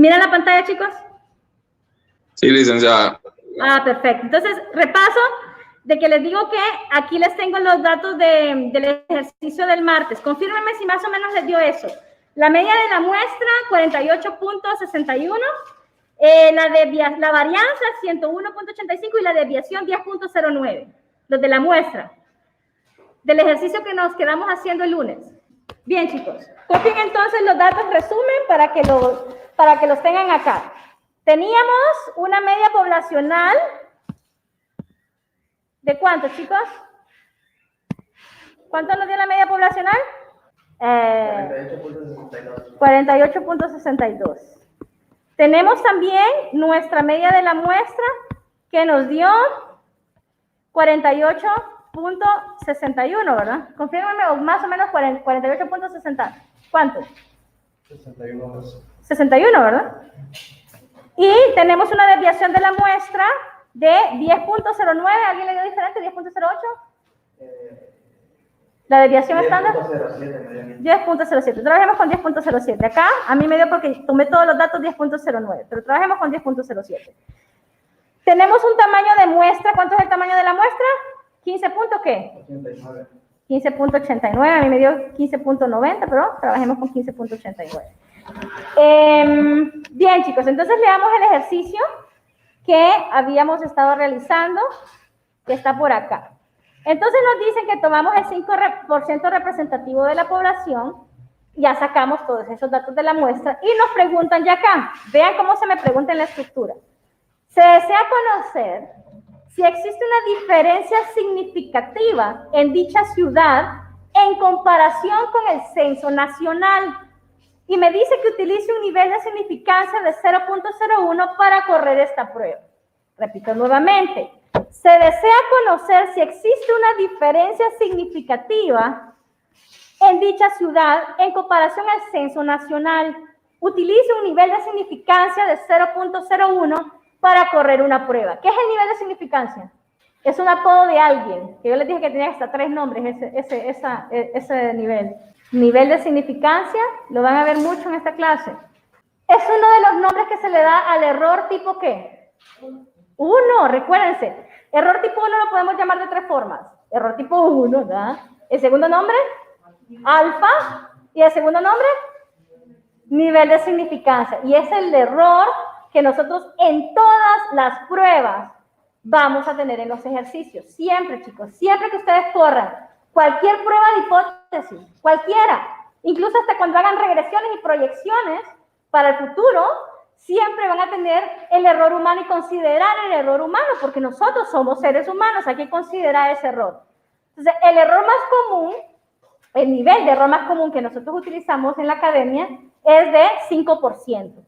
¿Miran la pantalla, chicos? Sí, licenciada. Ah, perfecto. Entonces, repaso de que les digo que aquí les tengo los datos del ejercicio del martes. Confírmenme si más o menos les dio eso. La media de la muestra, 48.61. La varianza, 101.85 y la desviación, 10.09. Los de la muestra. Del ejercicio que nos quedamos haciendo el lunes. Bien, chicos. Copien entonces los datos resumen para que los tengan acá. Teníamos una media poblacional ¿de cuánto, chicos? ¿Cuánto nos dio la media poblacional? 48.62. Tenemos también nuestra media de la muestra que nos dio 48.61, ¿verdad? Confírmame, más o menos 48.60. ¿Cuánto? 61. 61, ¿verdad? Y tenemos una desviación de la muestra de 10.09. ¿Alguien le dio diferente? ¿10.08? ¿La desviación estándar? 10.07. Trabajemos con 10.07. Acá a mí me dio porque tomé todos los datos 10.09, pero trabajemos con 10.07. Tenemos un tamaño de muestra. ¿Cuánto es el tamaño de la muestra? 15 puntos, ¿qué? 89. 15.89. A mí me dio 15.90, pero trabajemos con 15.89. Bien, chicos, entonces leamos el ejercicio que habíamos estado realizando, que está por acá. Entonces nos dicen que tomamos el 5% representativo de la población, ya sacamos todos esos datos de la muestra y nos preguntan ya acá, vean cómo se me pregunta en la estructura. Se desea conocer si existe una diferencia significativa en dicha ciudad en comparación con el censo nacional. Y me dice que utilice un nivel de significancia de 0.01 para correr esta prueba. Repito nuevamente. Se desea conocer si existe una diferencia significativa en dicha ciudad en comparación al censo nacional. Utilice un nivel de significancia de 0.01 para correr una prueba. ¿Qué es el nivel de significancia? Es un apodo de alguien, que yo les dije que tenía hasta 3 nombres ese nivel. Nivel de significancia, lo van a ver mucho en esta clase. Es uno de los nombres que se le da al error tipo ¿qué? 1, recuérdense. Error tipo 1 lo podemos llamar de 3 formas. Error tipo 1, ¿verdad? El segundo nombre, alfa. Y el segundo nombre, nivel de significancia. Y es el error que nosotros en todas las pruebas vamos a tener en los ejercicios. Siempre, chicos, siempre que ustedes corran cualquier prueba de hipótesis, cualquiera, incluso hasta cuando hagan regresiones y proyecciones para el futuro, siempre van a tener el error humano y considerar el error humano, porque nosotros somos seres humanos, hay que considerar ese error. Entonces, el error más común, el nivel de error más común que nosotros utilizamos en la academia es de 5%.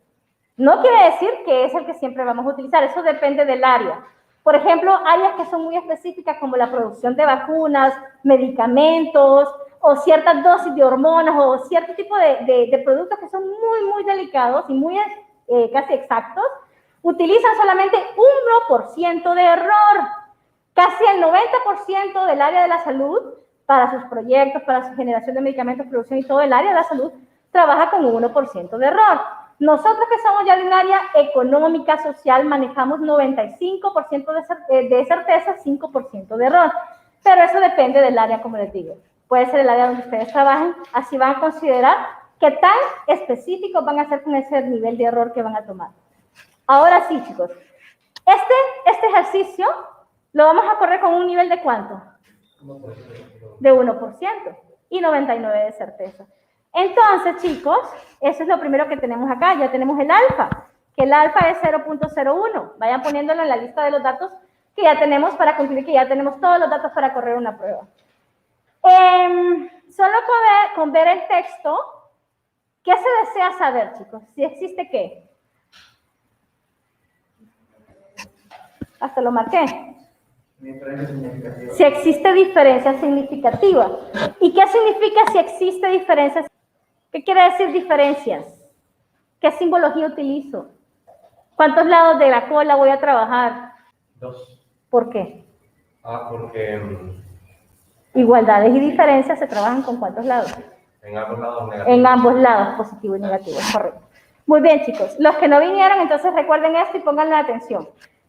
No quiere decir que es el que siempre vamos a utilizar, eso depende del área. Por ejemplo, áreas que son muy específicas como la producción de vacunas, medicamentos o ciertas dosis de hormonas o cierto tipo de productos que son muy, muy delicados y muy casi exactos, utilizan solamente 1% de error. Casi el 90% del área de la salud, para sus proyectos, para su generación de medicamentos, producción y todo el área de la salud, trabaja con 1% de error. Nosotros que somos ya de un área económica, social, manejamos 95% de certeza, 5% de error. Pero eso depende del área, como les digo. Puede ser el área donde ustedes trabajen, así van a considerar qué tan específicos van a ser con ese nivel de error que van a tomar. Ahora sí, chicos. Este ejercicio lo vamos a correr con un nivel de ¿cuánto? De 1% y 99% de certeza. Entonces, chicos, eso es lo primero que tenemos acá. Ya tenemos el alfa, que el alfa es 0.01. Vayan poniéndolo en la lista de los datos que ya tenemos para cumplir, que ya tenemos todos los datos para correr una prueba. Solo con ver el texto, ¿qué se desea saber, chicos? Si existe ¿qué? Hasta lo marqué. Si existe diferencia significativa. ¿Y qué significa si existe diferencia? ¿Qué quiere decir diferencias? ¿Qué simbología utilizo? ¿Cuántos lados de la cola voy a trabajar? 2. ¿Por qué? Porque igualdades y diferencias se trabajan con ¿cuántos lados? en ambos lados negativo. En ambos lados, positivo y negativo, es correcto. Muy bien, chicos. Los que no vinieron, entonces recuerden esto y pónganle atención.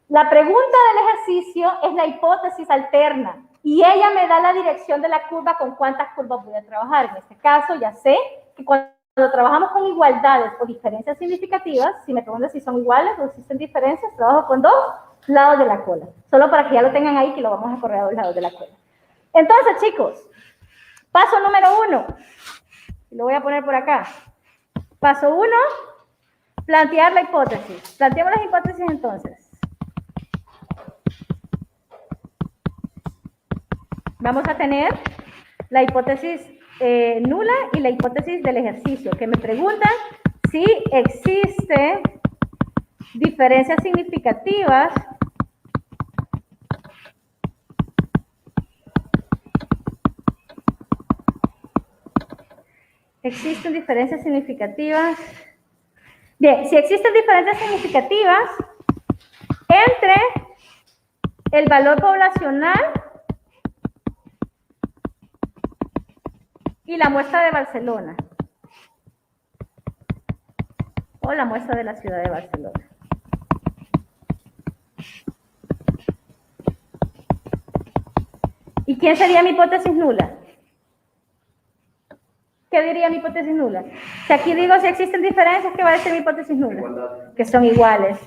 La pregunta del ejercicio es la hipótesis alterna y ella me da la dirección de la curva con cuántas curvas voy a trabajar. En este caso, ya sé que cuando trabajamos con igualdades o diferencias significativas, si me preguntan si son iguales o existen diferencias, trabajo con dos lados de la cola. Solo para que ya lo tengan ahí, que lo vamos a correr a dos lados de la cola. Entonces, chicos, paso número 1. Lo voy a poner por acá. Paso 1, plantear la hipótesis. Planteemos las hipótesis entonces. Vamos a tener la hipótesis nula y la hipótesis del ejercicio, que me preguntan si existe diferencias significativas ¿existen diferencias significativas? Bien, si existen diferencias significativas entre el valor poblacional y la muestra de Barcelona o la muestra de la ciudad de Barcelona. ¿Y quién sería mi hipótesis nula? ¿Qué diría mi hipótesis nula? Si aquí digo si existen diferencias, ¿qué va a decir mi hipótesis nula? Igualdad. Que son iguales.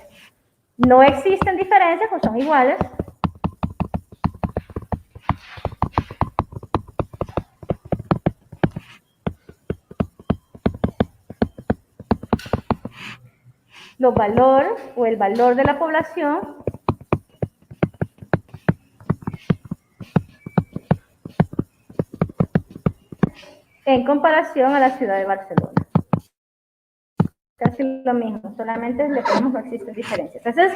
No existen diferencias, pues son iguales. Los valores o el valor de la población en comparación a la ciudad de Barcelona. Casi lo mismo, solamente le ponemos no existen diferencias. Ese es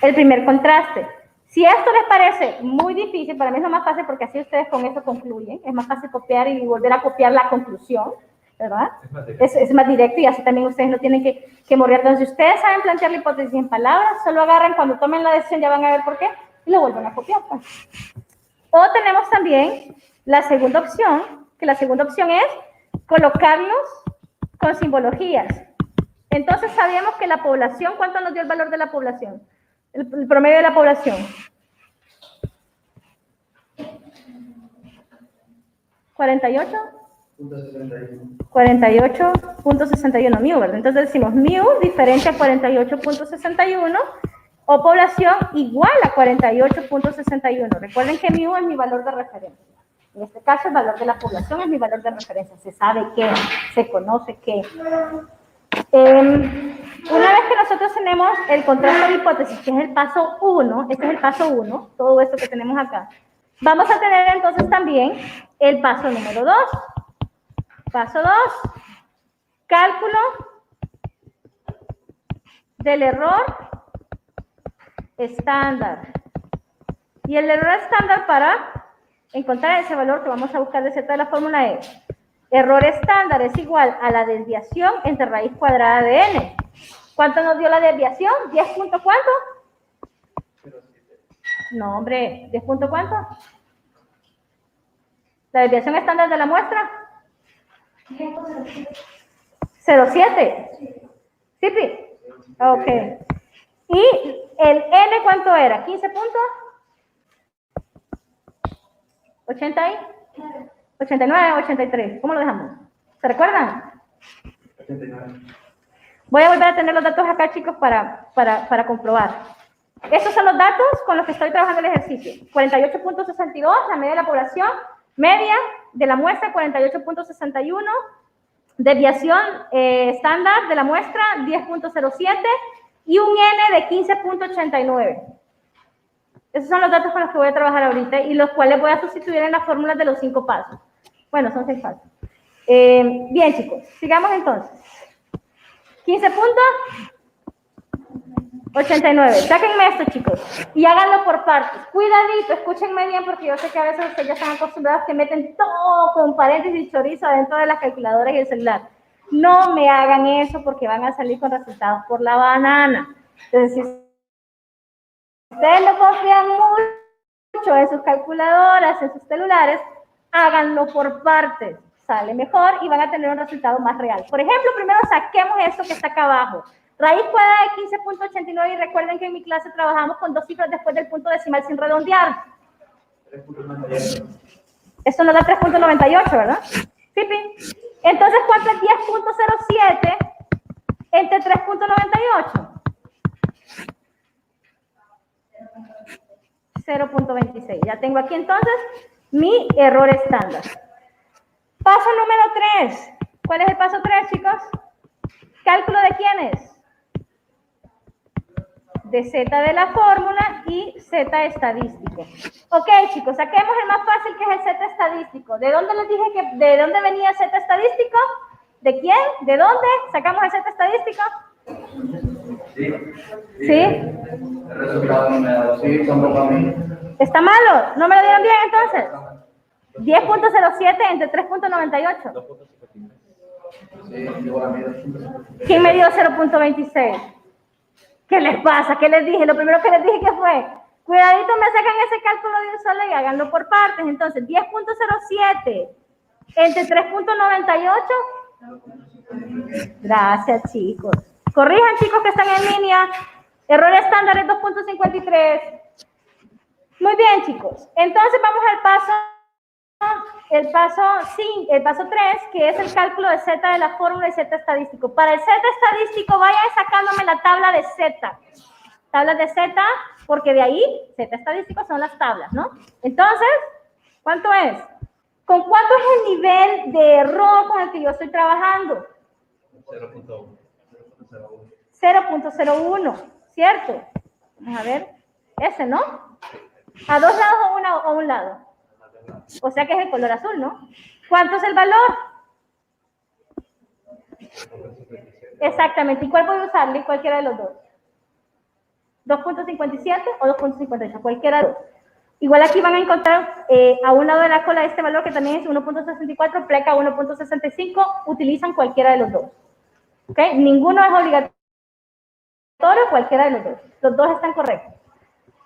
el primer contraste. Si esto les parece muy difícil, para mí es lo más fácil porque así ustedes con eso concluyen. Es más fácil copiar y volver a copiar la conclusión, ¿verdad? Es más directo y así también ustedes no tienen que morrer. Entonces, si ustedes saben plantear la hipótesis en palabras, solo agarran cuando tomen la decisión, ya van a ver por qué, y lo vuelven a copiar. Pues. O tenemos también la segunda opción, que la segunda opción es colocarlos con simbologías. Entonces sabíamos que la población, ¿cuánto nos dio el valor de la población? El promedio de la población. 48. 48.61 μ, ¿verdad? Entonces decimos μ diferente a 48.61 o población igual a 48.61. Recuerden que μ es mi valor de referencia. En este caso el valor de la población es mi valor de referencia. Se sabe que, se conoce que. Una vez que nosotros tenemos el contraste de hipótesis, que es el paso 1, este es el paso 1, todo esto que tenemos acá, vamos a tener entonces también el paso número 2. Paso 2, cálculo del error estándar. Y el error estándar para encontrar ese valor que vamos a buscar de Z de la fórmula es error estándar es igual a la desviación entre raíz cuadrada de n. ¿Cuánto nos dio la desviación? ¿10 punto cuánto? No, hombre, ¿10 punto cuánto? ¿La desviación estándar de la muestra? 0,7. ¿Sí, Pi? Ok. ¿Y el n cuánto era? ¿15 puntos? ¿80 y? 89, 83. ¿Cómo lo dejamos? ¿Se recuerdan? 89. Voy a volver a tener los datos acá, chicos, para comprobar. Estos son los datos con los que estoy trabajando el ejercicio. 48.62, la media de la población. Media de la muestra, 48.61. Desviación estándar de la muestra, 10.07. Y un N de 15.89. Esos son los datos con los que voy a trabajar ahorita y los cuales voy a sustituir en las fórmulas de los 5 pasos. Bueno, son 6 pasos. Bien, chicos, sigamos entonces. 15 puntos. 89. Sáquenme esto, chicos. Y háganlo por partes. Cuidadito, escúchenme bien porque yo sé que a veces ustedes ya están acostumbrados que meten todo con paréntesis y chorizo dentro de las calculadoras y el celular. No me hagan eso porque van a salir con resultados por la banana. Entonces, si ustedes lo confían mucho en sus calculadoras, en sus celulares, háganlo por partes. sale mejor y van a tener un resultado más real. Por ejemplo, primero saquemos esto que está acá abajo. Raíz cuadrada de 15.89 y recuerden que en mi clase trabajamos con 2 cifras después del punto decimal sin redondear. 3.98. Esto nos da 3.98, ¿verdad? Sí, sí. Entonces, ¿cuánto es 10.07 entre 3.98? 0.26. Ya tengo aquí entonces mi error estándar. Paso número 3. ¿Cuál es el paso 3, chicos? ¿Cálculo de quiénes? De Z de la fórmula y Z estadístico. Ok, chicos, saquemos el más fácil que es el Z estadístico. ¿De dónde les dije que de dónde venía el Z estadístico? ¿De quién? ¿De dónde sacamos el Z estadístico? ¿Sí? El resultado no me ha dado. Sí, son para mí. ¿Está malo? ¿No me lo dieron bien entonces? 10.07 entre 3.98. Sí, igual a mí. ¿Quién me dio 0.26? ¿Qué les pasa? ¿Qué les dije? Lo primero que les dije que fue, cuidadito, me sacan ese cálculo de un solo y háganlo por partes. Entonces, 10.07 entre 3.98. Gracias, chicos. Corrijan, chicos, que están en línea. Error estándar es 2.53. Muy bien, chicos. Entonces, vamos al paso 3, que es el cálculo de Z de la fórmula y Z estadístico. Para el Z estadístico, vayan sacándome la tabla de Z. Tablas de Z, porque de ahí, Z estadístico son las tablas, ¿no? Entonces, ¿cuánto es? ¿Con cuánto es el nivel de error con el que yo estoy trabajando? 0.01, ¿cierto? Vamos a ver. Ese, ¿no? ¿A dos lados o un lado? O sea que es el color azul, ¿no? ¿Cuánto es el valor? Exactamente. ¿Y cuál voy a usarle? Cualquiera de los dos. 2.57 o 2.58, cualquiera de los dos. Igual aquí van a encontrar a un lado de la cola este valor que también es 1.64, pleca 1.65, utilizan cualquiera de los dos. ¿Ok? Ninguno es obligatorio, cualquiera de los dos. Los dos están correctos.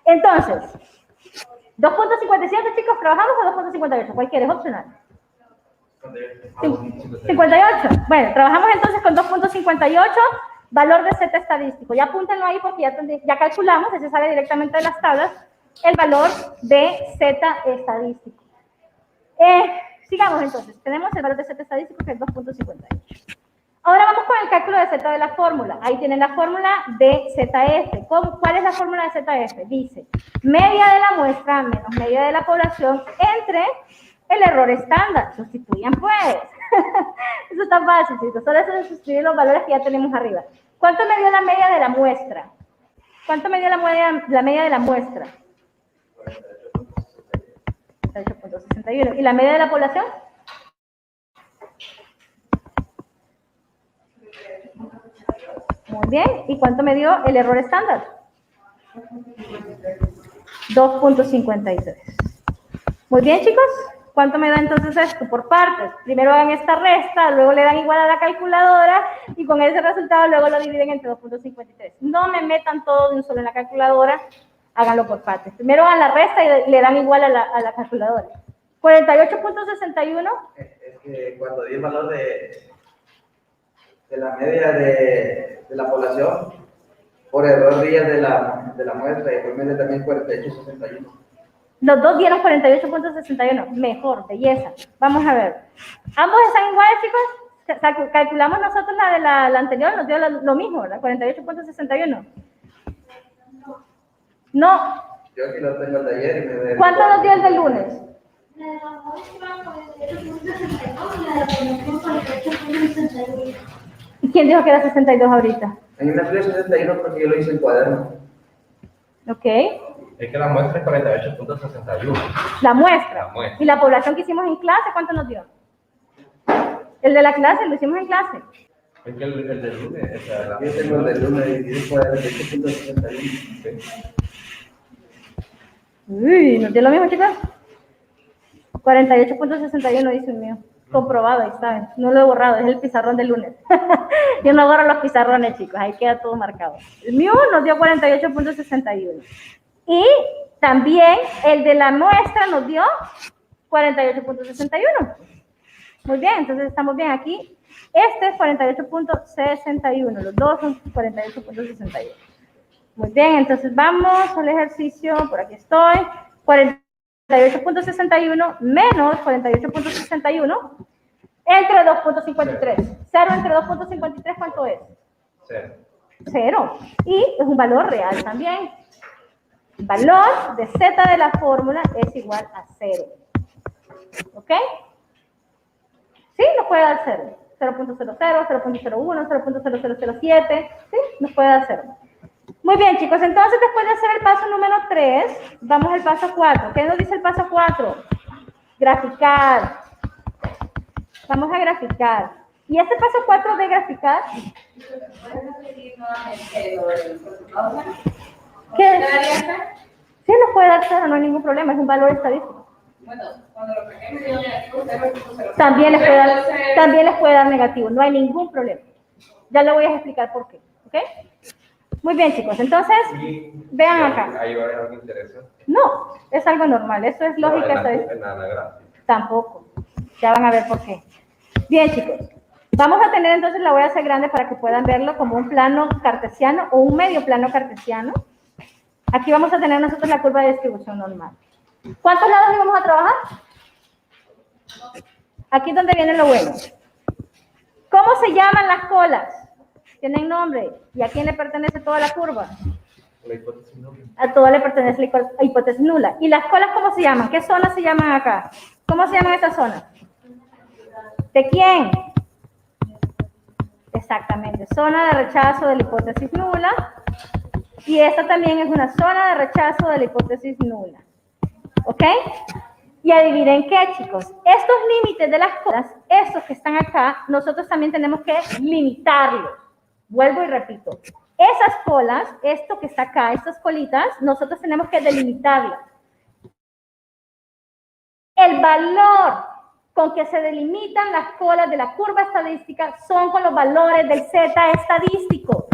Entonces, 2.57, chicos, ¿trabajamos o 2.58? Cualquiera, es opcional. 58. Bueno, trabajamos entonces con 2.58, valor de Z estadístico. Ya apúntenlo ahí porque ya calculamos, ese sale directamente de las tablas, el valor de Z estadístico. Sigamos entonces. Tenemos el valor de Z estadístico que es 2.58. Ahora vamos con el cálculo de Z de la fórmula. Ahí tienen la fórmula de ZF. ¿Cuál es la fórmula de ZF? Dice, media de la muestra menos media de la población entre el error estándar. Sustituyan pues. Eso está fácil, chicos. Solo es sustituir los valores que ya tenemos arriba. ¿Cuánto me dio la media de la muestra? ¿Cuánto me dio la media de la muestra? 8.61. ¿Y la media de la población? Muy bien. ¿Y cuánto me dio el error estándar? 2.53. Muy bien, chicos. ¿Cuánto me da entonces esto? Por partes. Primero hagan esta resta, luego le dan igual a la calculadora y con ese resultado luego lo dividen entre 2.53. No me metan todo de un solo en la calculadora, háganlo por partes. Primero hagan la resta y le dan igual a la calculadora. 48.61. Es que cuando di el valor de la media de la población, por error di el de la muestra y por medio también 48.61. Los dos dieron 48.61. Mejor, belleza. Vamos a ver. ¿Ambos están iguales, chicos? Calculamos nosotros la de la anterior, nos dio lo mismo, ¿verdad? 48.61. No. Yo aquí lo tengo el de ayer y me... ¿Cuánto nos dio el del lunes? La de la muestra 48.62 y la de la población 48.61. ¿Y quién dijo que era 62 ahorita? En una fui 61 porque yo lo hice en cuaderno. Ok. Es que la muestra es 48.61. La muestra. La muestra. ¿Y la población que hicimos en clase, cuánto nos dio? El de la clase, lo hicimos en clase. Es que el del lunes, o sea, Yo tengo el de lunes y dice 48.61. Uy, ¿nos dio lo mismo, chicos? 48.61 dice el mío. Comprobado, ahí está. No lo he borrado, es el pizarrón del lunes. Yo no borro los pizarrones, chicos, ahí queda todo marcado. El mío nos dio 48.61. Y también el de la muestra nos dio 48.61. Muy bien, entonces estamos bien aquí. Este es 48.61, los dos son 48.61. Muy bien, entonces vamos al ejercicio, por aquí estoy. 48.61 menos 48.61 entre 2.53. 0 entre 2.53, ¿cuánto es? 0. 0. Y es un valor real también. El valor de z de la fórmula es igual a 0. ¿Ok? Sí, nos puede dar 0. 0.00, 0.01, 0.0007. Sí, nos puede dar 0. Muy bien, chicos. Entonces, después de hacer el paso número 3, vamos al paso 4. ¿Qué nos dice el paso 4? Graficar. Vamos a graficar. ¿Y este paso 4 de graficar? ¿Qué? Sí, nos puede dar 0, no hay ningún problema, es un valor estadístico. Bueno, cuando lo saquemos de negativo, 0.0. También les puede dar negativo, no hay ningún problema. Ya le voy a explicar por qué, ¿ok? Muy bien, chicos, entonces, vean acá. Ahí va a haber algo interesante. No, es algo normal, eso es lógica estadística. En la gráfica. Tampoco, ya van a ver por qué. Bien, chicos, vamos a tener entonces, la voy a hacer grande para que puedan verlo como un plano cartesiano o un medio plano cartesiano. Aquí vamos a tener nosotros la curva de distribución normal. ¿Cuántos lados íbamos a trabajar? Aquí es donde viene lo bueno. ¿Cómo se llaman las colas? Tienen nombre. ¿Y a quién le pertenece toda la curva? La hipótesis nula. A toda le pertenece la hipótesis nula. ¿Y las colas cómo se llaman? ¿Qué zonas se llaman acá? ¿Cómo se llaman estas zonas? ¿De quién? Exactamente, zona de rechazo de la hipótesis nula. Y esta también es una zona de rechazo de la hipótesis nula. ¿Ok? Y adivinen qué, chicos. Estos límites de las colas, estos que están acá, nosotros también tenemos que limitarlos. Vuelvo y repito. Esas colas, esto que está acá, estas colitas, nosotros tenemos que delimitarlas. El valor con que se delimitan las colas de la curva estadística son con los valores del z estadístico.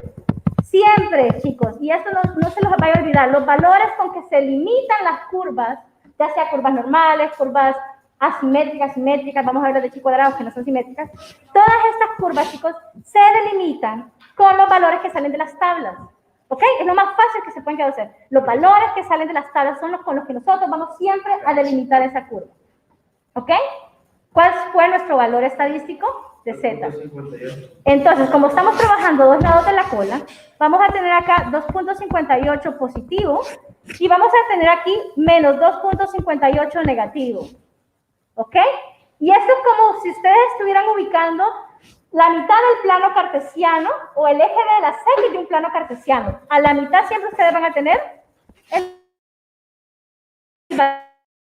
Siempre, chicos, y esto no se los vaya a olvidar, los valores con que se limitan las curvas, ya sea curvas normales, curvas asimétricas, simétricas, vamos a ver las de chi cuadrados que no son simétricas, todas estas curvas, chicos, se delimitan con los valores que salen de las tablas. ¿Ok? Es lo más fácil que se pueden hacer. Los valores que salen de las tablas son los con los que nosotros vamos siempre a delimitar esa curva. ¿Ok? ¿Cuál fue nuestro valor estadístico? De Z. Entonces, como estamos trabajando dos lados de la cola, vamos a tener acá 2.58 positivo y vamos a tener aquí menos 2.58 negativo. ¿Ok? Y esto es como si ustedes estuvieran ubicando la mitad del plano cartesiano o el eje de las X de un plano cartesiano. A la mitad siempre ustedes van a tener el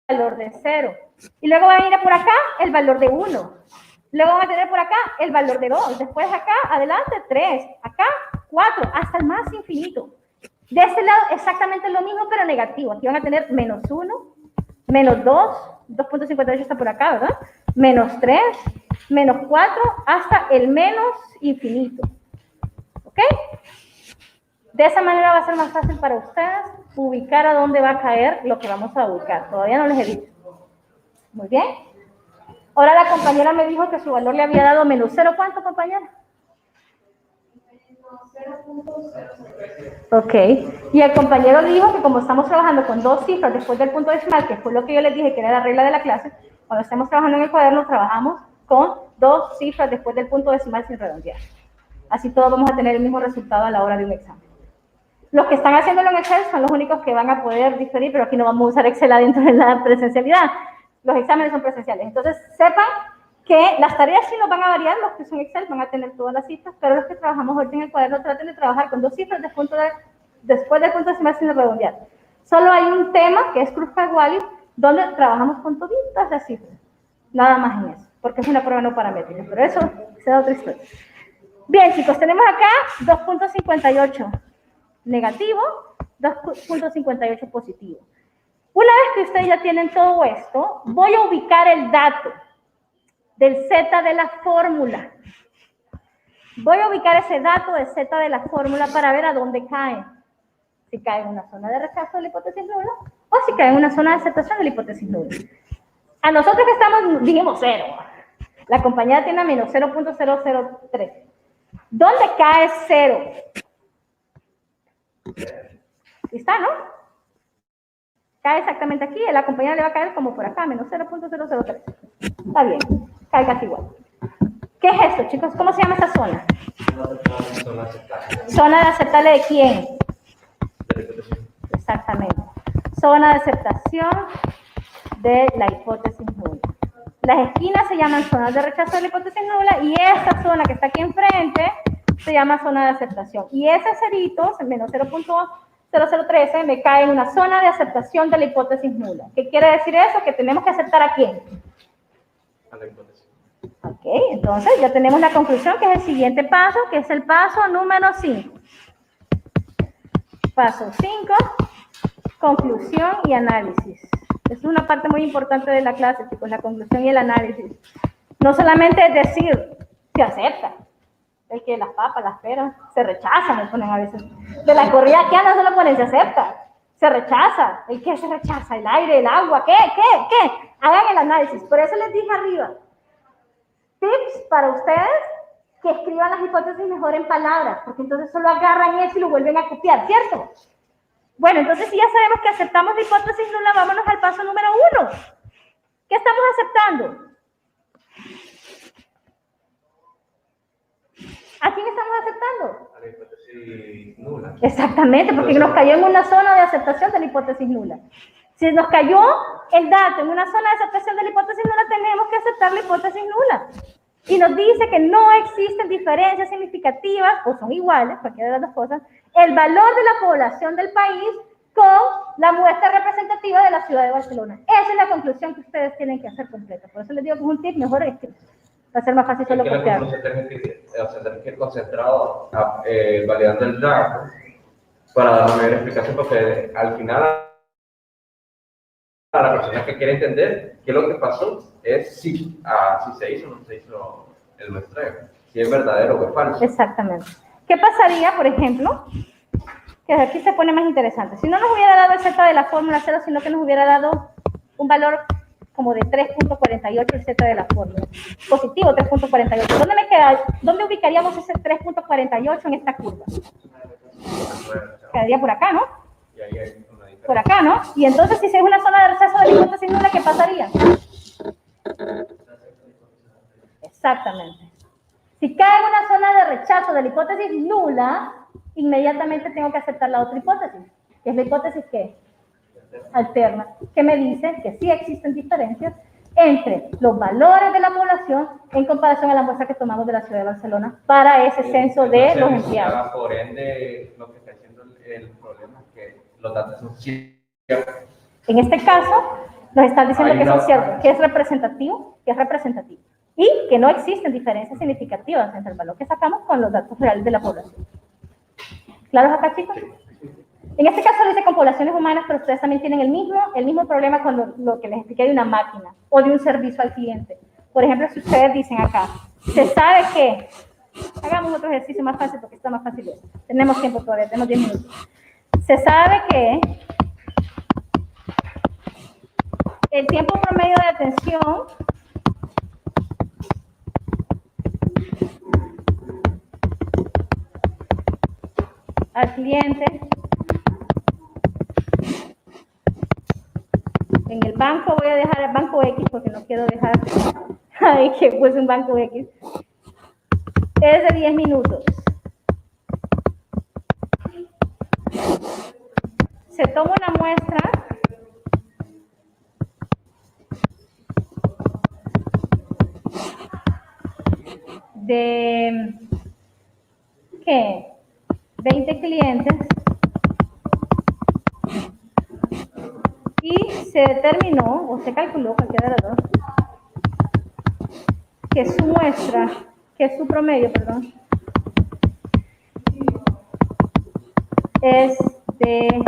valor de 0. Y luego van a ir por acá el valor de 1. Luego van a tener por acá el valor de 2. Después acá, adelante, 3. Acá, 4. Hasta el más infinito. De este lado, exactamente lo mismo, pero negativo. Aquí van a tener menos 1, menos 2. 2.58 está por acá, ¿verdad? Menos 3, menos 4, hasta el menos infinito. ¿Ok? De esa manera va a ser más fácil para ustedes ubicar a dónde va a caer lo que vamos a ubicar. Todavía no les he dicho. Muy bien. Ahora la compañera me dijo que su valor le había dado menos 0. ¿Cuánto, compañera? 0.0. Ok. Y el compañero dijo que como estamos trabajando con dos cifras después del punto decimal, que fue lo que yo les dije que era la regla de la clase, cuando estemos trabajando en el cuaderno trabajamos con dos cifras después del punto decimal sin redondear. Así todos vamos a tener el mismo resultado a la hora de un examen. Los que están haciéndolo en Excel son los únicos que van a poder diferir, pero aquí no vamos a usar Excel adentro de la presencialidad. Los exámenes son presenciales. Entonces, sepan que las tareas sí nos van a variar, los que son Excel van a tener todas las cifras, pero los que trabajamos ahorita en el cuaderno traten de trabajar con dos cifras después del punto decimal sin redondear. Solo hay un tema, que es Kruskal-Wallis, donde trabajamos con toditas las cifras. Nada más en eso, porque es una prueba no paramétrica, pero eso será otra historia. Bien, chicos, tenemos acá 2.58 negativo, 2.58 positivo. Una vez que ustedes ya tienen todo esto, voy a ubicar el dato del Z de la fórmula. Voy a ubicar ese dato de Z de la fórmula para ver a dónde cae. Si cae en una zona de rechazo de la hipótesis nula o si cae en una zona de aceptación de la hipótesis nula. A nosotros que estamos, dijimos 0. La compañía tiene a menos 0.003. ¿Dónde cae 0? Está, ¿no? Cae exactamente aquí, la compañía le va a caer como por acá, menos 0.003. Está bien, cae casi igual. ¿Qué es esto, chicos? ¿Cómo se llama esta zona? Zona aceptable. ¿Zona de aceptable de quién? De reputación. Exactamente. Zona de aceptación de la hipótesis nula. Las esquinas se llaman zonas de rechazo de la hipótesis nula y esta zona que está aquí enfrente se llama zona de aceptación. Y ese cerito, menos 0.0013, me cae en una zona de aceptación de la hipótesis nula. ¿Qué quiere decir eso? Que tenemos que aceptar a quién. A la hipótesis. Ok, entonces ya tenemos la conclusión, que es el siguiente paso, que es el paso número 5. Paso 5, conclusión y análisis. Es una parte muy importante de la clase, chicos, la conclusión y el análisis. No solamente es decir, se acepta. El que las papas, las peras, se rechazan, me ponen a veces. De la corrida que no se lo ponen, se acepta. Se rechaza. ¿El qué se rechaza? El aire, el agua, ¿qué? Hagan el análisis. Por eso les dije arriba. Tips para ustedes, que escriban las hipótesis mejor en palabras, porque entonces solo agarran eso y lo vuelven a copiar, ¿cierto? Bueno, entonces si ya sabemos que aceptamos la hipótesis nula, vámonos al paso número 1. ¿Qué estamos aceptando? ¿A quién estamos aceptando? A la hipótesis nula. Exactamente, porque nos cayó en una zona de aceptación de la hipótesis nula. Si nos cayó el dato en una zona de aceptación de la hipótesis nula, tenemos que aceptar la hipótesis nula. Y nos dice que no existen diferencias significativas, o son iguales, cualquiera de las dos cosas, el valor de la población del país con la muestra representativa de la ciudad de Barcelona. Esa es la conclusión que ustedes tienen que hacer completa. Por eso les digo que es un tip mejor escrito. Va a ser más fácil solo Es que la copiar. conclusión tenés que ir concentrado validando el dato para dar una mayor explicación, porque al final a la persona que quiere entender qué es lo que pasó es si se hizo o no se hizo el muestreo, si es verdadero o es falso. Exactamente. ¿Qué pasaría, por ejemplo? Que aquí se pone más interesante. Si no nos hubiera dado el z de la fórmula 0, sino que nos hubiera dado un valor como de 3.48 el z de la fórmula. Positivo 3.48. ¿Dónde me queda? ¿Dónde ubicaríamos ese 3.48 en esta curva? Quedaría por acá, ¿no? Y ahí hay una diferencia. Por acá, ¿no? Y entonces, si es una zona de rechazo de la hipótesis nula, ¿qué pasaría? Exactamente. Si cae en una zona de rechazo de la hipótesis nula, inmediatamente tengo que aceptar la otra hipótesis, que es la hipótesis ¿qué? Alterna, que me dice que sí existen diferencias entre los valores de la población en comparación a la muestra que tomamos de la ciudad de Barcelona para ese censo de los empleados. Por ende, lo que está diciendo el problema es que los datos son ciertos. En este caso, nos están diciendo Ahí que son no. ciertos, que es representativo, y que no existen diferencias significativas entre el valor que sacamos con los datos reales de la población. ¿Claros acá, chicos? En este caso lo hice con poblaciones humanas, pero ustedes también tienen el mismo problema con lo que les expliqué de una máquina o de un servicio al cliente. Por ejemplo, si ustedes dicen acá, se sabe que, hagamos otro ejercicio más fácil porque está más fácil esto. Tenemos tiempo todavía, tenemos 10 minutos. Se sabe que el tiempo promedio de atención al cliente en el banco, voy a dejar el banco X porque no quiero dejar ahí que fuese un banco X, es de 10 minutos. Se toma una muestra de ¿qué? 20 clientes y se determinó, o se calculó, cualquiera de los dos, que su promedio, perdón, es de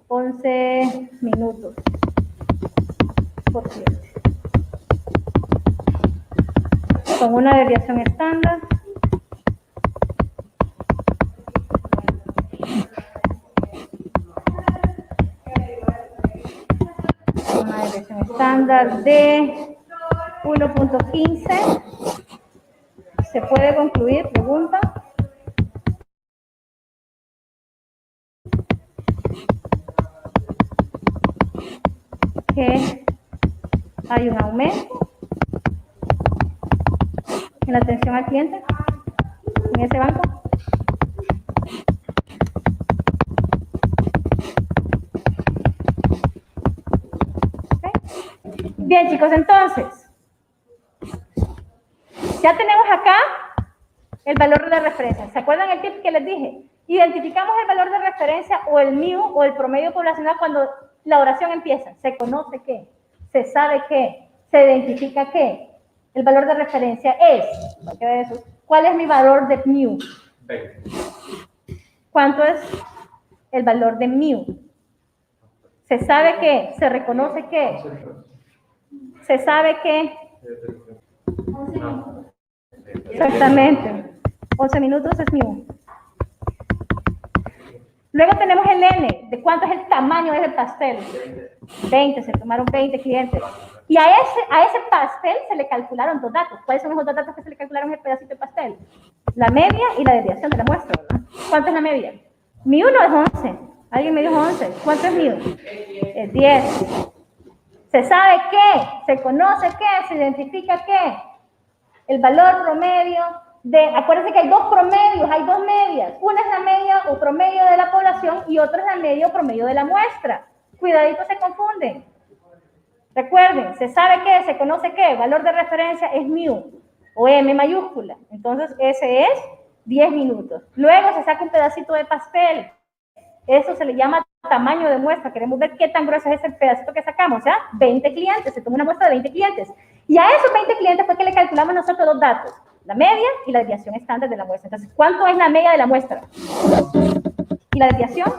11 minutos por cliente. Con una desviación estándar estándar de 1.15. ¿Se puede concluir? Pregunta. Que hay un aumento en la atención al cliente en ese banco. ¿Okay? Bien, chicos, entonces, ya tenemos acá el valor de referencia. ¿Se acuerdan el tip que les dije? Identificamos el valor de referencia o el MIU o el promedio poblacional cuando la oración empieza. Se conoce qué, se sabe qué, se identifica qué. El valor de referencia es, ¿cuál es mi valor de MIU? 20. ¿Cuánto es el valor de MIU? Se sabe qué, se reconoce qué, se sabe qué. No. Exactamente. 11 minutos es MIU. Luego tenemos el N, de cuánto es el tamaño del pastel. 20, se tomaron 20 clientes. Y a ese pastel se le calcularon dos datos. ¿Cuáles son los dos datos que se le calcularon en el pedacito de pastel? La media y la desviación de la muestra, ¿verdad? ¿Cuánto es la media? Mi 1 es 11. Alguien me dijo 11. ¿Cuánto es mío? Es 10. Se sabe qué, se conoce qué, se identifica qué. El valor promedio acuérdense que hay dos promedios, hay dos medias. Una es la media o promedio de la población y otra es la media o promedio de la muestra. Cuidadito, se confunden. Recuerden, se sabe qué, se conoce qué, valor de referencia es MIU o M mayúscula. Entonces, ese es 10 minutos. Luego se saca un pedacito de pastel. Eso se le llama tamaño de muestra. Queremos ver qué tan grueso es ese pedacito que sacamos. ¿Ya? 20 clientes, se toma una muestra de 20 clientes. Y a esos 20 clientes fue que le calculamos nosotros dos datos. La media y la desviación estándar de la muestra. Entonces, ¿cuánto es la media de la muestra? ¿Y la desviación?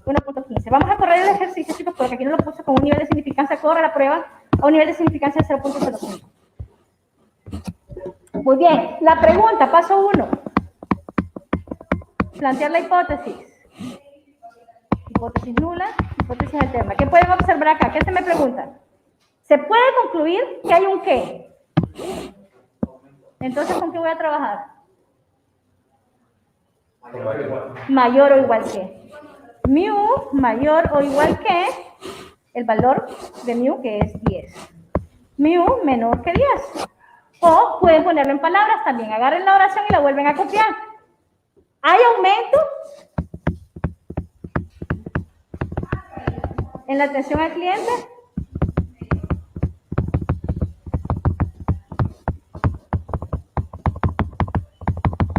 1.15. Vamos a correr el ejercicio, chicos, porque aquí no lo puse con un nivel de significancia. Corre la prueba a un nivel de significancia de 0.05. Muy bien. La pregunta, paso 1. Plantear la hipótesis. Hipótesis nula, hipótesis alterna. ¿Qué pueden observar acá? ¿Qué se me pregunta? ¿Se puede concluir que hay un qué? Entonces, ¿con qué voy a trabajar? Mayor o igual que. Mu mayor o igual que el valor de mu, que es 10. Mu menor que 10. O pueden ponerlo en palabras también. Agarren la oración y la vuelven a copiar. ¿Hay aumento en la atención al cliente?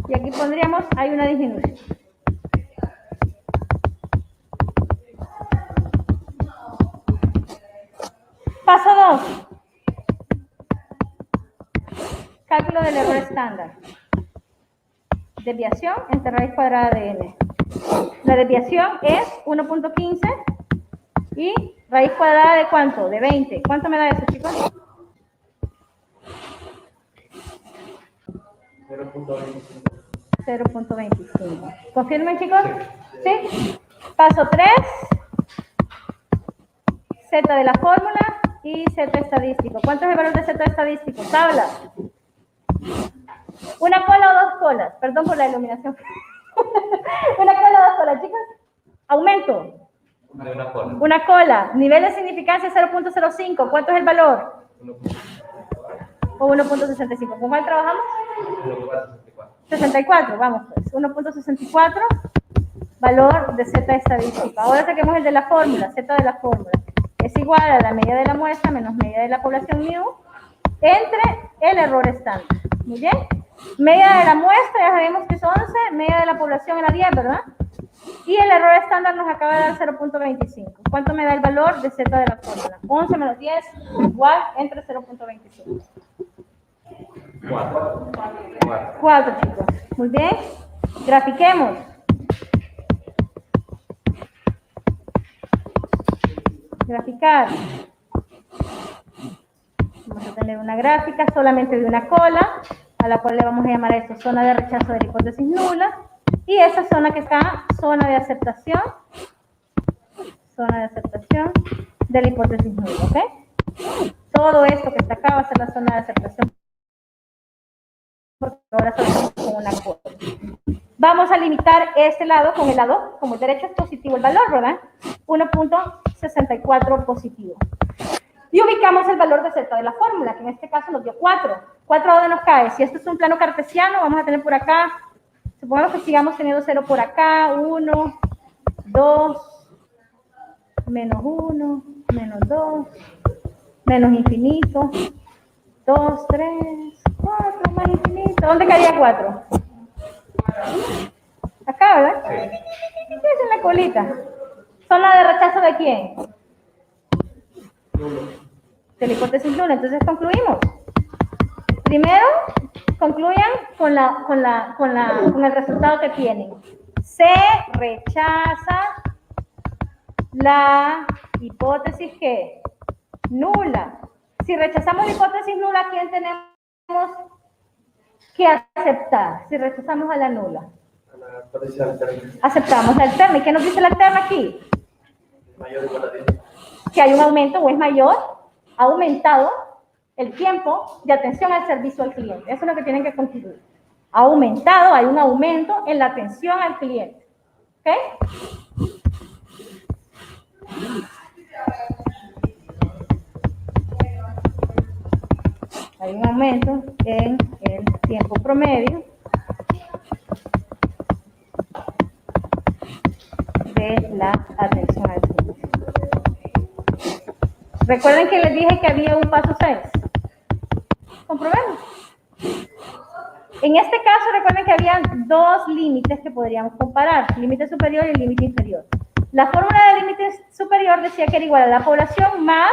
Y aquí pondríamos, hay una disminución. Paso 2. Cálculo del error estándar. Desviación entre raíz cuadrada de n. La desviación es 1.15 y raíz cuadrada de ¿cuánto? De 20. ¿Cuánto me da eso, chicos? 0.25. ¿Confirmen, chicos? ¿Sí? Paso 3. Z de la fórmula y Z estadístico. ¿Cuánto es el valor de Z estadístico? Tabla. ¿Una cola o dos colas? Perdón por la iluminación. ¿Una cola o dos colas, chicos? Aumento. De una cola. Una cola. Nivel de significancia 0.05. ¿Cuánto es el valor? 1.64. O 1.65. ¿Con cuál trabajamos? 1.64. 64, vamos pues. 1.64, valor de Z estadístico. Ahora saquemos el de la fórmula, Z de la fórmula. Es igual a la media de la muestra menos media de la población mu entre el error estándar. Muy bien. Media de la muestra, ya sabemos que es 11, media de la población era 10, ¿verdad? Y el error estándar nos acaba de dar 0.25. ¿Cuánto me da el valor de Z de la fórmula? 11 menos 10 igual entre 0.25. 4, chicos. Muy bien. Grafiquemos. Graficar. Vamos a tener una gráfica solamente de una cola, a la cual le vamos a llamar a esto zona de rechazo de la hipótesis nula. Y esa zona que está, zona de aceptación. Zona de aceptación. de la hipótesis nula, ¿ok? Todo esto que está acá va a ser la zona de aceptación, porque ahora solo con una cola. Vamos a limitar este lado con el lado, como el derecho es positivo el valor, ¿verdad? 1.64 positivo. Y ubicamos el valor de z de la fórmula, que en este caso nos dio 4. 4 a dónde nos cae. Si esto es un plano cartesiano, vamos a tener por acá, supongamos que sigamos teniendo 0 por acá, 1, 2, menos 1, menos 2, menos infinito, 2, 3, 4, más infinito. ¿Dónde caería 4? Acá, ¿verdad? Sí. ¿Qué es en la colita? ¿Zona de rechazo de quién? De la hipótesis nula. Entonces concluimos. Primero, concluyan con el resultado que tienen. Se rechaza la hipótesis ¿qué? Nula. Si rechazamos la hipótesis nula, ¿quién tenemos que aceptar? Si rechazamos a la nula. Aceptamos la alterna. ¿Y qué nos dice la alterna aquí? Mayor o igual a 10. Que hay un aumento o es mayor, ha aumentado el tiempo de atención al servicio al cliente. Eso es lo que tienen que concluir. Ha aumentado, hay un aumento en la atención al cliente. ¿Ok? Hay un aumento en el tiempo promedio de la atención al cliente. Recuerden que les dije que había un paso 6. Comprobemos. En este caso, recuerden que había dos límites que podríamos comparar, límite superior y límite inferior. La fórmula del límite superior decía que era igual a la población más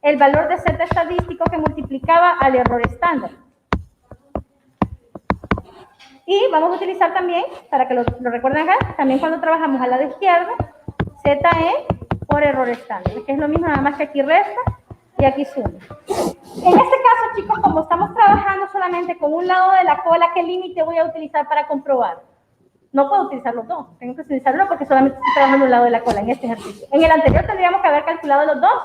el valor de z estadístico que multiplicaba al error estándar. Y vamos a utilizar también, para que lo recuerden acá, también cuando trabajamos al lado izquierdo, ZE por error estándar, que es lo mismo, nada más que aquí resta y aquí suma. En este caso, chicos, como estamos trabajando solamente con un lado de la cola, ¿qué límite voy a utilizar para comprobar? No puedo utilizar los dos, tengo que utilizar uno porque solamente estoy trabajando un lado de la cola en este ejercicio. En el anterior tendríamos que haber calculado los dos,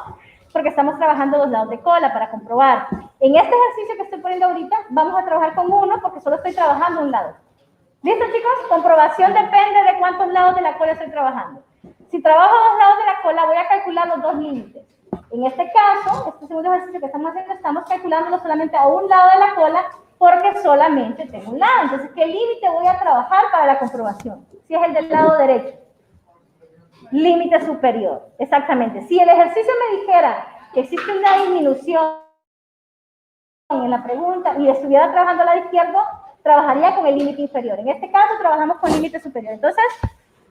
porque estamos trabajando dos lados de cola para comprobar. En este ejercicio que estoy poniendo ahorita, vamos a trabajar con uno porque solo estoy trabajando un lado. ¿Listo, chicos? Comprobación depende de cuántos lados de la cola estoy trabajando. Si trabajo dos lados de la cola, voy a calcular los dos límites. En este caso, este segundo ejercicio que estamos haciendo, estamos calculándolo solamente a un lado de la cola porque solamente tengo un lado. Entonces, ¿qué límite voy a trabajar para la comprobación? Si es el del lado derecho. Límite superior, exactamente. Si el ejercicio me dijera que existe una disminución en la pregunta y estuviera trabajando al lado izquierdo, trabajaría con el límite inferior. En este caso, trabajamos con límite superior. Entonces,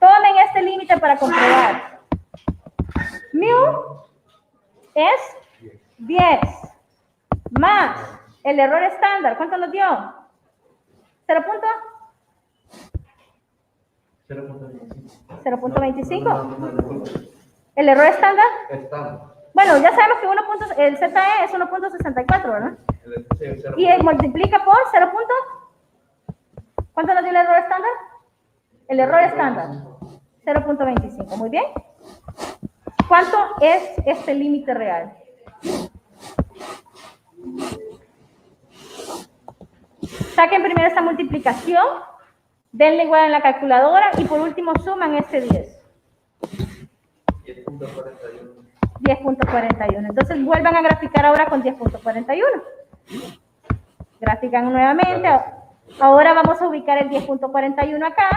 tomen este límite para comprobar. Mu es 10 más el error estándar. ¿Cuánto nos dio? 0. 0.25. ¿El error estándar? Bueno, ya sabemos que el ZE es 1.64, ¿verdad? Y multiplica por 0. ¿Cuánto nos dio el error estándar? El error estándar, 0.25. Muy bien. ¿Cuánto es este límite real? Saquen primero esta multiplicación. Denle igual en la calculadora y por último suman este 10. 10.41. Entonces vuelvan a graficar ahora con 10.41. Grafican nuevamente. Ahora vamos a ubicar el 10.41 acá.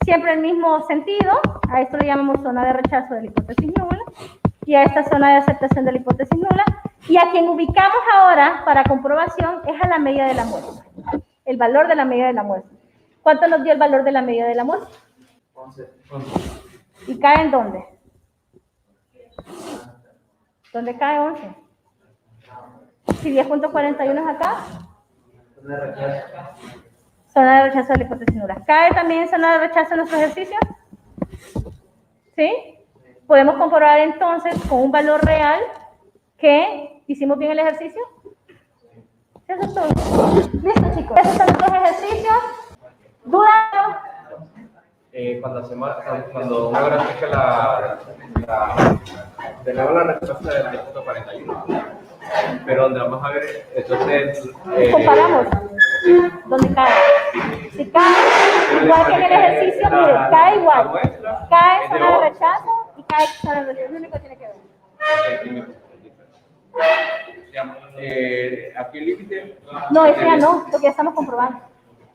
Siempre el mismo sentido. A esto le llamamos zona de rechazo de la hipótesis nula. Y a esta zona de aceptación de la hipótesis nula. Y a quien ubicamos ahora para comprobación es a la media de la muestra. El valor de la media de la muestra. ¿Cuánto nos dio el valor de la media de la muestra? 11. ¿Y cae en dónde? ¿Dónde cae 11? Si 10.41 es acá. Zona de rechazo de la hipótesis nula. ¿Cae también en zona de rechazo en nuestro ejercicio? ¿Sí? Podemos comprobar entonces con un valor real que hicimos bien el ejercicio. Eso es todo. Listo, chicos. Esos son los ejercicios. ¿Dudas? cuando uno grafica tenemos la respuesta del 10.41, pero donde vamos a ver, entonces... Comparamos donde cae. Si cae, igual que en el ejercicio, mire, cae igual. Cae zona de rechazo y cae zona de rechazo. Es lo único que tiene que ver. Aquí el límite... No, ese ya no, porque ya estamos comprobando.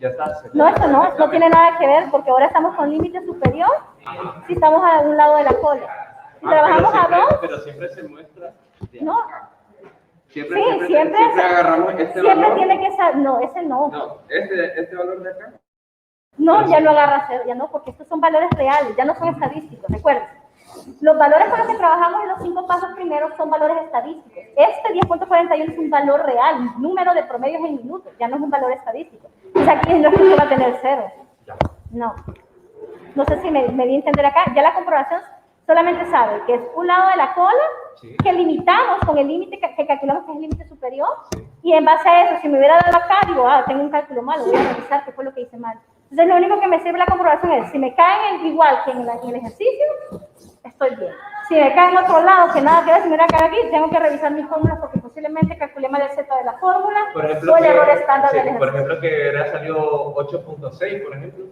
Ya está. No, esto no tiene nada que ver porque ahora estamos con límite superior si estamos a un lado de la cola. Si trabajamos a dos, pero siempre se muestra. no. Siempre, Sí, siempre agarramos este siempre valor. tiene que ser, no, ese no. No, este valor de acá. No, ya no agarra cero, ya no, porque estos son valores reales, ya no son estadísticos, recuerden. Los valores con los que trabajamos en los 5 pasos primeros son valores estadísticos. Este 10.41 es un valor real, un número de promedios en minutos, ya no es un valor estadístico. Entonces aquí no es que usted va a tener cero. No. No sé si me di a entender acá. Ya la comprobación solamente sabe que es un lado de la cola, Sí. que limitamos con el límite que calculamos que es el límite superior, y en base a eso, si me hubiera dado acá, digo, tengo un cálculo malo, voy a revisar qué fue lo que hice mal. Entonces lo único que me sirve la comprobación es, si me caen igual que en el ejercicio, estoy bien. Si me cae en otro lado, que nada que ver, si me cae aquí, tengo que revisar mis fórmulas porque posiblemente calculé mal el Z de la fórmula Por ejemplo, o el error estándar del por ejercicio. ejemplo, que hubiera salido 8.6, por ejemplo.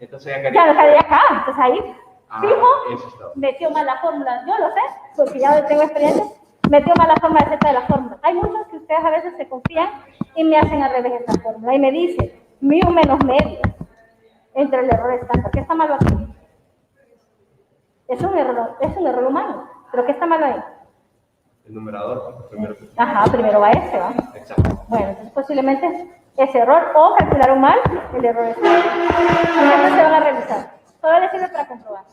Entonces Ya lo caería acá, entonces ahí, fijo, eso está. metió mal la fórmula. Yo lo sé, porque ya tengo experiencia, metió mal la fórmula de Z de la fórmula. Hay muchos que ustedes a veces se confían y me hacen al revés esta fórmula y me dicen, mío menos medio, entre el error estándar. ¿Qué está malo aquí? Es un error humano, pero ¿qué está malo ahí? El numerador, primero. Ajá, primero va ese, ¿va? Exacto. Bueno, entonces posiblemente ese error o calcularon mal el error estándar. Y después se van a revisar. Todo les sirve para comprobar.